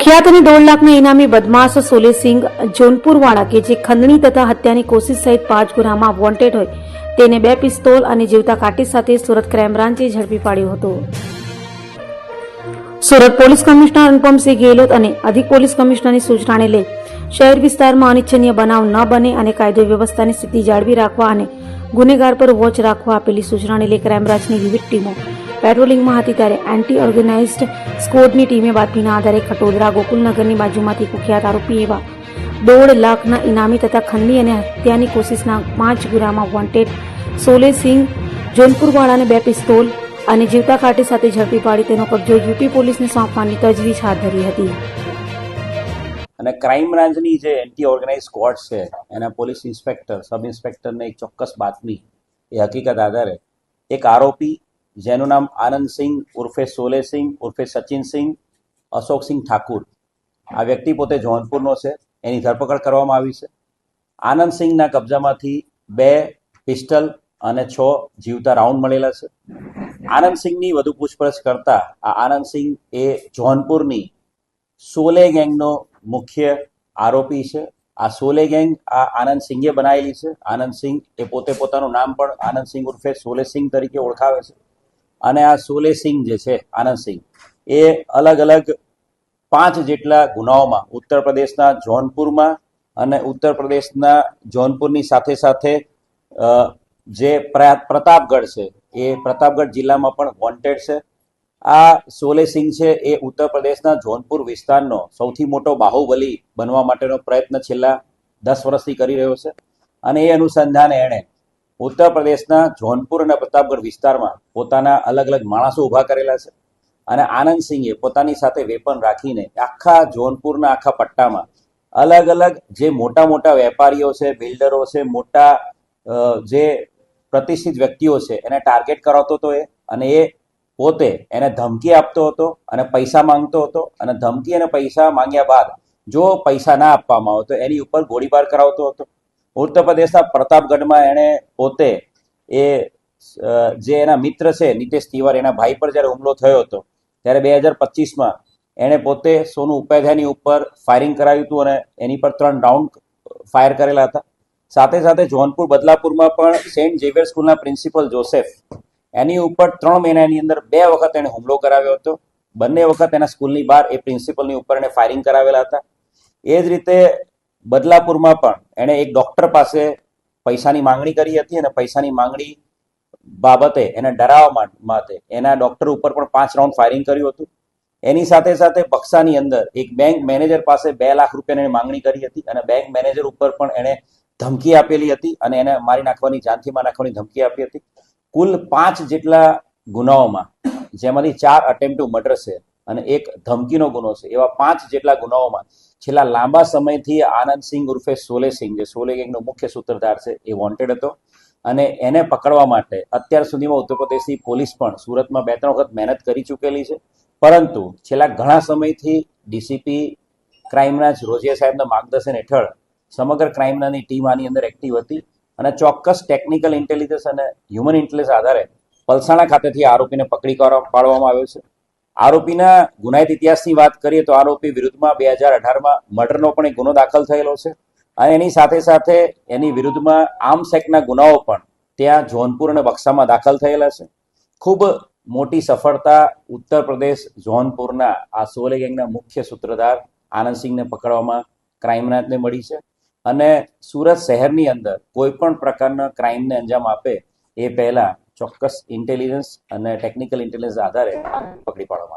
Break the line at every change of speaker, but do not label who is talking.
कुख्यात અને 1.5 લાખના ઇનામી બદમાશ સોલેસિંગ જોનપુરવાળા કે જે ખંડણી તથા હત્યાની કોશિશ સહિત 5 ગુનામાં વોન્ટેડ હોય તેને 2 પિસ્તોલ અને જીવતા કાટી સાથે સુરત ક્રાઇમ બ્રાન્ચે ઝડપી પાડ્યો હતો। સુરત પોલીસ કમિશનર અનુપમસિંહ ગેહલોત અને અધિક પોલીસ કમિશનરની સૂચનાને લઈ શહેર વિસ્તારમાં અનિચ્છનીય બનાવ ન બને અને કાયદો વ્યવસ્થાની સ્થિતિ જાળવી રાખવા અને ગુનેગાર પર વોચ રાખવા આપેલી સૂચનાને લઈ ક્રાઇમ બ્રાન્ચની વિવિધ ટીમો પેટ્રોલિંગમાં હતી ત્યારે એન્ટી ઓર્ગેનાઇઝડ સ્ક્વોડની ટીમે બાતમીના આધારે ખટોદરા ગોકુલનગરની બાજુમાંથી કુખ્યાત આરોપી એવા 1.5 લાખના ઇનામી તથા ખંડણી અને હત્યાની કોશિશના 5 ગુનામાં વોન્ટેડ સોલેસિંગ જોનપુરવાળાને 2 પિસ્તોલ અને જીવતા કાટી સાથે ઝડપી પાડી તેનો કબજો યુપી પોલીસને સોંપવાની તજવીજ હાથ ધરી હતી।
અને ક્રાઇમ બ્રાન્ચની જે એન્ટી ઓર્ગેનાઇઝ સ્ક્વોડ છે એના પોલીસ ઇન્સ્પેક્ટર સબ ઇન્સ્પેક્ટરને એક ચોક્કસ બાતમી એ હકીકત આધારે એક આરોપી જેનું નામ આનંદસિંહ ઉર્ફે સોલેસિંગ ઉર્ફે સચિનસિંહ અશોકસિંહ ઠાકુર, આ વ્યક્તિ પોતે જોનપુરનો છે, એની ધરપકડ કરવામાં આવી છે। આનંદસિંહના કબજામાંથી 2 પિસ્ટલ અને 6 જીવતા રાઉન્ડ મળેલા છે। આનંદસિંહની વધુ પૂછપરછ કરતા આ આનંદસિંહ એ જોનપુરની સોલે ગેંગનો મુખ્ય આરોપી છે। આ સોલે ગેંગ આ આનંદસિંહે બનાવેલી છે। આનંદસિંહ એ પોતે પોતાનું નામ પણ આનંદસિંહ ઉર્ફે સોલેસિંહ તરીકે ઓળખાવે છે અને આ સોલેસિંહ જે છે આનંદસિંહ એ અલગ અલગ 5 જેટલા ગુનાઓમાં ઉત્તર પ્રદેશના જોનપુરમાં અને ઉત્તર પ્રદેશના જોનપુરની સાથે સાથે જે પ્રતાપગઢ છે એ પ્રતાપગઢ જિલ્લામાં પણ વોન્ટેડ છે। આ સોલેસિંહ છે એ ઉત્તર પ્રદેશના જોનપુર વિસ્તારનો સૌથી મોટો બાહુબલી બનવા માટેનો પ્રયત્ન છેલ્લા 10 વર્ષથી કરી રહ્યો છે અને એ અનુસંધાને એણે ઉત્તર પ્રદેશના જોનપુર અને પ્રતાપગઢ વિસ્તારમાં પોતાના અલગ અલગ માણસો ઊભા કરેલા છે અને આનંદસિંહે પોતાની સાથે વેપન રાખીને આખા જોનપુરના આખા પટ્ટામાં અલગ અલગ જે મોટા મોટા વેપારીઓ છે, બિલ્ડરો છે, મોટા જે પ્રતિષ્ઠિત વ્યક્તિઓ છે એને ટાર્ગેટ કરાવતો હતો અને એ પોતે એને ધમકી આપતો હતો અને પૈસા માંગતો હતો અને ધમકી અને પૈસા માંગ્યા બાદ જો પૈસા ના આપવામાં આવે તો એની ઉપર ગોળીબાર કરાવતો હતો। ઉત્તર પ્રદેશના પ્રતાપગઢમાં એણે પોતે એ જે એના મિત્ર છે નીતેશ તિવારી, એના ભાઈ પર જ્યારે હુમલો થયો હતો ત્યારે 2025માં એણે પોતે સોનુ ઉપાધ્યાયની ઉપર ફાયરિંગ કરાવ્યું હતું અને એની પર 3 રાઉન્ડ ફાયર કરેલા હતા। સાથે સાથે જોનપુર બદલાપુરમાં પણ સેન્ટ ઝેવિયર સ્કૂલના પ્રિન્સિપલ જોસેફ એની ઉપર 3 મહિનાની અંદર 2 વખત એણે હુમલો કરાવ્યો હતો। બંને વખત એના સ્કૂલની બહાર એ પ્રિન્સિપલની ઉપર એણે ફાયરિંગ કરાવેલા હતા। એ જ રીતે બદલાપુરમાં પણ એણે એક ડોક્ટર પાસે પૈસાની માંગણી કરી હતી અને પૈસાની માંગણી બાબતે એને ડરાવવા માટે એના ડોક્ટર ઉપર પણ 5 રાઉન્ડ ફાયરિંગ કર્યું હતું। એની સાથે સાથે બક્સાની અંદર એક બેંક મેનેજર પાસે 2 લાખ રૂપિયાની માંગણી કરી હતી અને બેંક મેનેજર ઉપર પણ એણે ધમકી આપેલી હતી અને એને મારી નાખવાની, જાનથી મારી નાખવાની ધમકી આપી હતી। કુલ 5 જેટલા ગુનાઓમાં, જેમાંથી 4 અટેમ્પ્ટ ટુ મર્ડર છે અને 1 ધમકીનો ગુનો છે, એવા 5 જેટલા ગુનાઓમાં છેલ્લા લાંબા સમયથી આનંદસિંહ ઉર્ફે સોલેસિંહ, જે સોલે ગેંગનો મુખ્ય સૂત્રધાર છે, એ વોન્ટેડ હતો અને એને પકડવા માટે અત્યાર સુધીમાં ઉત્તર પ્રદેશની પોલીસ પણ સુરતમાં 2-3 વખત મહેનત કરી ચૂકેલી છે, પરંતુ છેલ્લા ઘણા સમયથી ડીસીપી ક્રાઇમ બ્રાન્ચ રોજિયા સાહેબના માર્ગદર્શન હેઠળ સમગ્ર ક્રાઇમ બ્રાન્ચની ટીમ આની અંદર એક્ટિવ હતી અને ચોક્કસ ટેકનિકલ ઇન્ટેલિજન્સ અને હ્યુમન ઇન્ટેલિજન્સ આધારે પલસાણા ખાતેથી આરોપીને પકડી પાડવામાં આવ્યો છે। આરોપીના ગુનાહિત ઇતિહાસની વાત કરીએ તો આરોપી વિરુદ્ધમાં 2018માં મર્ડરનો પણ એક ગુનો દાખલ થયેલો છે અને એની સાથે સાથે એની વિરુદ્ધમાં આર્મ્સ એક્ટના ગુનાઓ પણ ત્યાં જોનપુર અને બક્સામાં દાખલ થયેલા છે। ખૂબ મોટી સફળતા ઉત્તર પ્રદેશ જોનપુરના આ સોલે ગેંગના મુખ્ય સૂત્રધાર આનંદસિંહને પકડવામાં ક્રાઇમ બ્રાન્ચને મળી છે અને સુરત શહેરની અંદર કોઈ પણ પ્રકારના ક્રાઇમને અંજામ આપે એ પહેલા ચોક્કસ ઇન્ટેલિજન્સ અને ટેકનિકલ ઇન્ટેલિજન્સ આધારે પકડી પાડવામાં